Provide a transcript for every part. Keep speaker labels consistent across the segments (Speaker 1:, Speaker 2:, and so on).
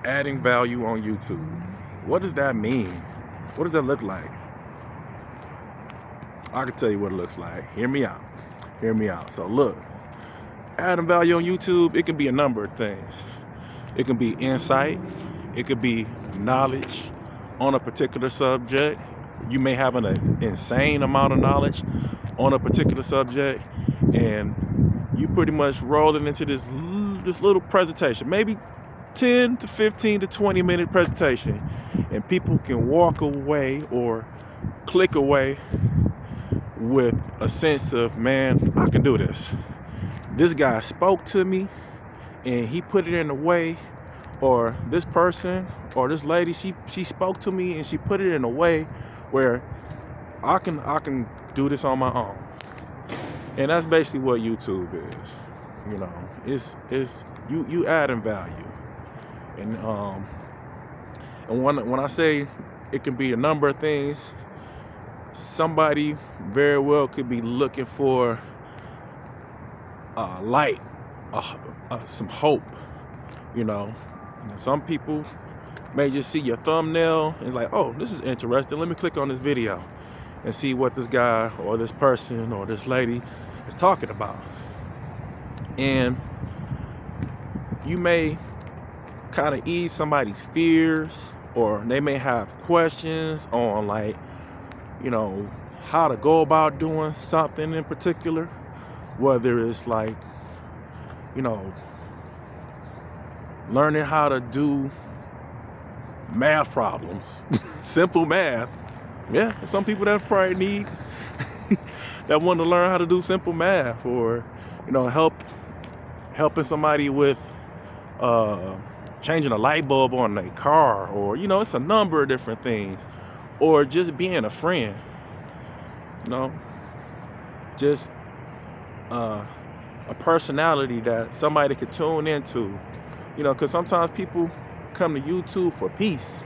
Speaker 1: Adding value on YouTube. What does that mean? What does that look like? I can tell you what it looks like. Hear me out. Hear me out. So look, adding value on YouTube, it can be a number of things. It can be insight. It could be knowledge on a particular subject. You may have an insane amount of knowledge on a particular subject, and you pretty much rolling into this little presentation, maybe 10 to 15 to 20 minute presentation, and people can walk away or click away with a sense of, man, I can do this. This guy spoke to me and he put it in a way, or this person or this lady, she spoke to me and she put it in a way where I can do this on my own. And that's basically what YouTube is. You know, it's you adding value. And when I say it can be a number of things, somebody very well could be looking for light, some hope. You know, some people may just see your thumbnail and it's like, oh, this is interesting. Let me click on this video and see what this guy or this person or this lady is talking about. And you may kind of ease somebody's fears, or they may have questions on, like, you know, how to go about doing something in particular, whether it's like, you know, learning how to do math problems, simple math. Yeah, some people that probably need that want to learn how to do simple math, or, you know, helping somebody with changing a light bulb on their car, or, you know, it's a number of different things, or just being a friend, you know, just a personality that somebody could tune into, you know, because sometimes people come to YouTube for peace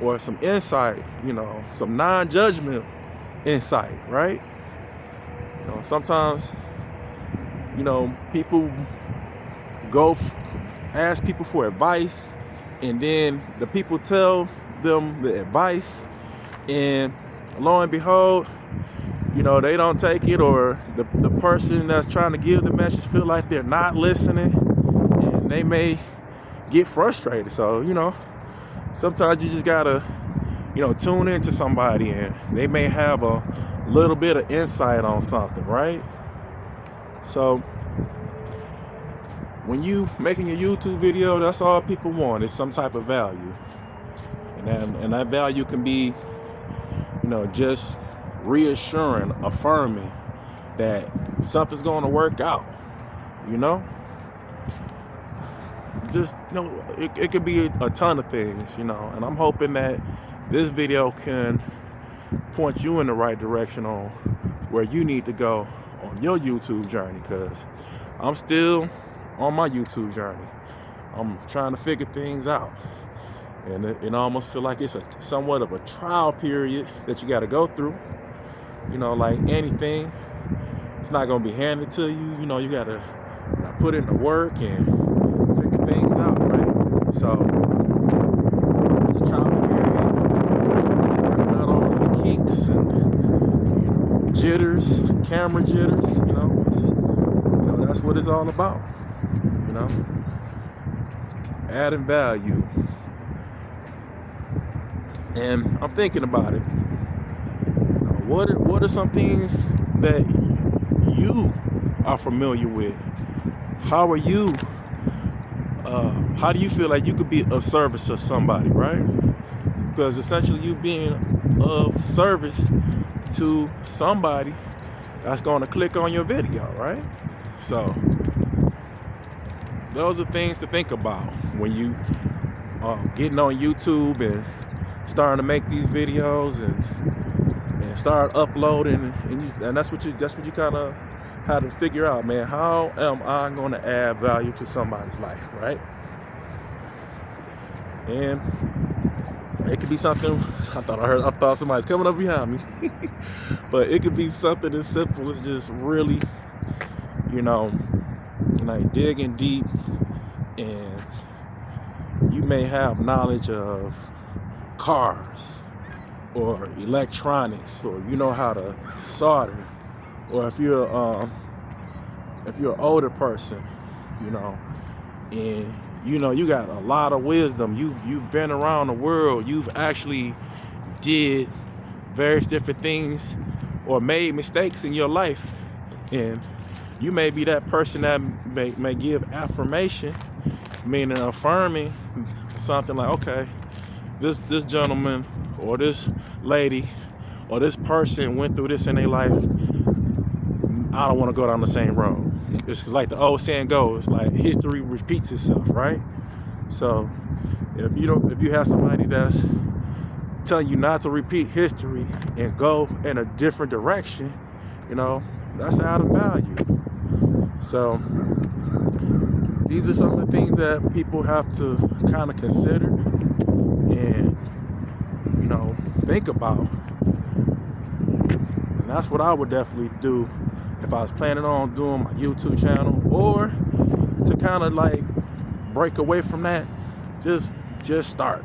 Speaker 1: or some insight, you know, some non-judgment insight, right? You know, sometimes, you know, people go ask people for advice, and then the people tell them the advice, and lo and behold, you know, they don't take it, or the person that's trying to give the message feel like they're not listening, and they may get frustrated. So, you know, sometimes you just gotta, you know, tune into somebody, and they may have a little bit of insight on something, right? So when you making a YouTube video, that's all people want, is some type of value. And that value can be, you know, just reassuring, affirming that something's going to work out, you know? Just, you know, it could be a ton of things, you know, and I'm hoping that this video can point you in the right direction on where you need to go on your YouTube journey, because I'm still on my YouTube journey. I'm trying to figure things out, and it almost feel like it's somewhat of a trial period that you got to go through. You know, like anything, it's not going to be handed to you. You know, you got to put in the work and figure things out, right? So it's a trial period. Working out all those kinks and, you know, jitters, camera jitters. You know, that's what it's all about. You know, adding value. And I'm thinking about it. What are some things that you are familiar with? How are you? How do you feel like you could be of service to somebody, right? Because essentially you being of service to somebody that's going to click on your video, right? So those are things to think about when you getting on YouTube and starting to make these videos and start uploading, and that's what you kind of have to figure out, man. How am I going to add value to somebody's life, right? And it could be something. I thought somebody's coming up behind me, but it could be something as simple as just really, you know, like digging deep, and you you may have knowledge of cars or electronics, or you know how to solder, or if you're an older person, you know, and you know you got a lot of wisdom. You've been around the world. You've actually did various different things or made mistakes in your life, and you may be that person that may give affirmation, meaning affirming something like, okay, this gentleman or this lady or this person went through this in their life. I don't want to go down the same road. It's like the old saying goes, like history repeats itself, right? So if you have somebody that's telling you not to repeat history and go in a different direction, you know, that's out of value. So these are some of the things that people have to kind of consider and, you know, think about. And that's what I would definitely do if I was planning on doing my YouTube channel, or to kind of like break away from that. Just start.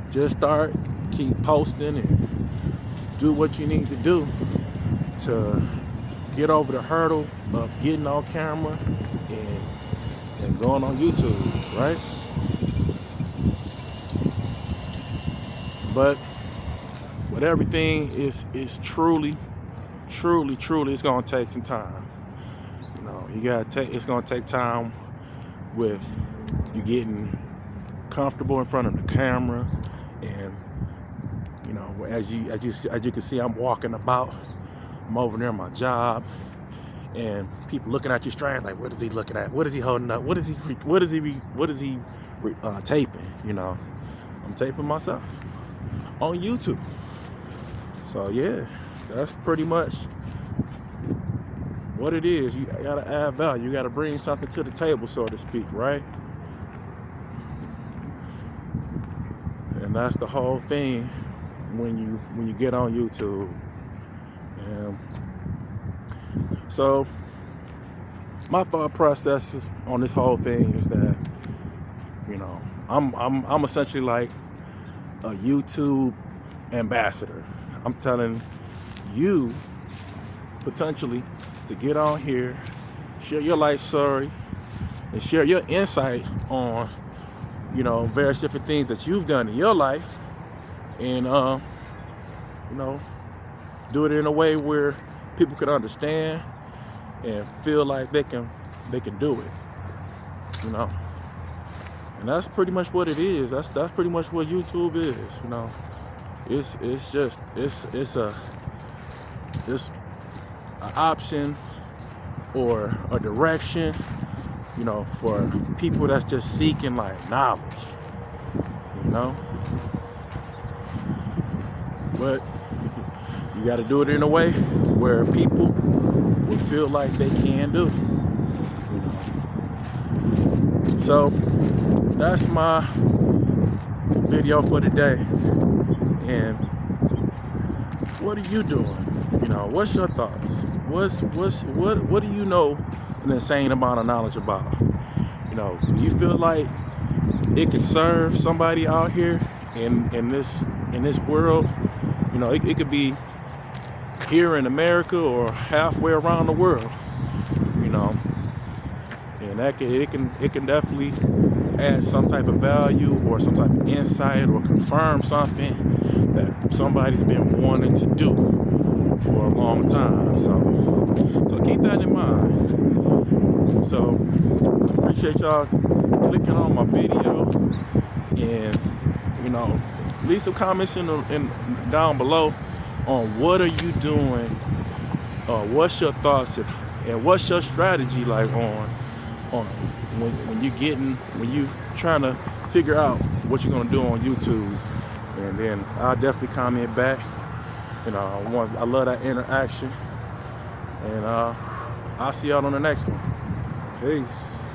Speaker 1: Just start, keep posting, and do what you need to do to get over the hurdle of getting on camera and going on YouTube, right? But with everything, is truly, it's gonna take some time. You know, it's gonna take time with you getting comfortable in front of the camera, and you know, as you can see, I'm walking about. I'm over there in my job, and people looking at you strange, like, what is he looking at? What is he holding up? What is he taping? You know, I'm taping myself on YouTube. So yeah, that's pretty much what it is. You gotta add value. You gotta bring something to the table, so to speak, right? And that's the whole thing when you get on YouTube. And so my thought process on this whole thing is that, you know, I'm essentially like a YouTube ambassador. I'm telling you potentially to get on here, share your life story, and share your insight on, you know, various different things that you've done in your life, and you know, do it in a way where people can understand and feel like they can do it, you know. And that's pretty much what it is. That's pretty much what YouTube is, you know. It's an option or a direction, you know, for people that's just seeking like knowledge, you know. But you got to do it in a way where people will feel like they can do it, you know. So that's my video for today. And what are you doing? You know, what's your thoughts? What do you know an insane amount of knowledge about? You know, do you feel like it can serve somebody out here in this world? You know, it could be here in America or halfway around the world. You know, and it can definitely add some type of value or some type of insight or confirm something that somebody's been wanting to do for a long time. So keep that in mind. So I appreciate y'all clicking on my video, and you know, leave some comments in down below on what are you doing, what's your thoughts, and what's your strategy like on when you trying to figure out what you're gonna do on YouTube. And then I'll definitely comment back. You know, I love that interaction. And I'll see y'all on the next one. Peace.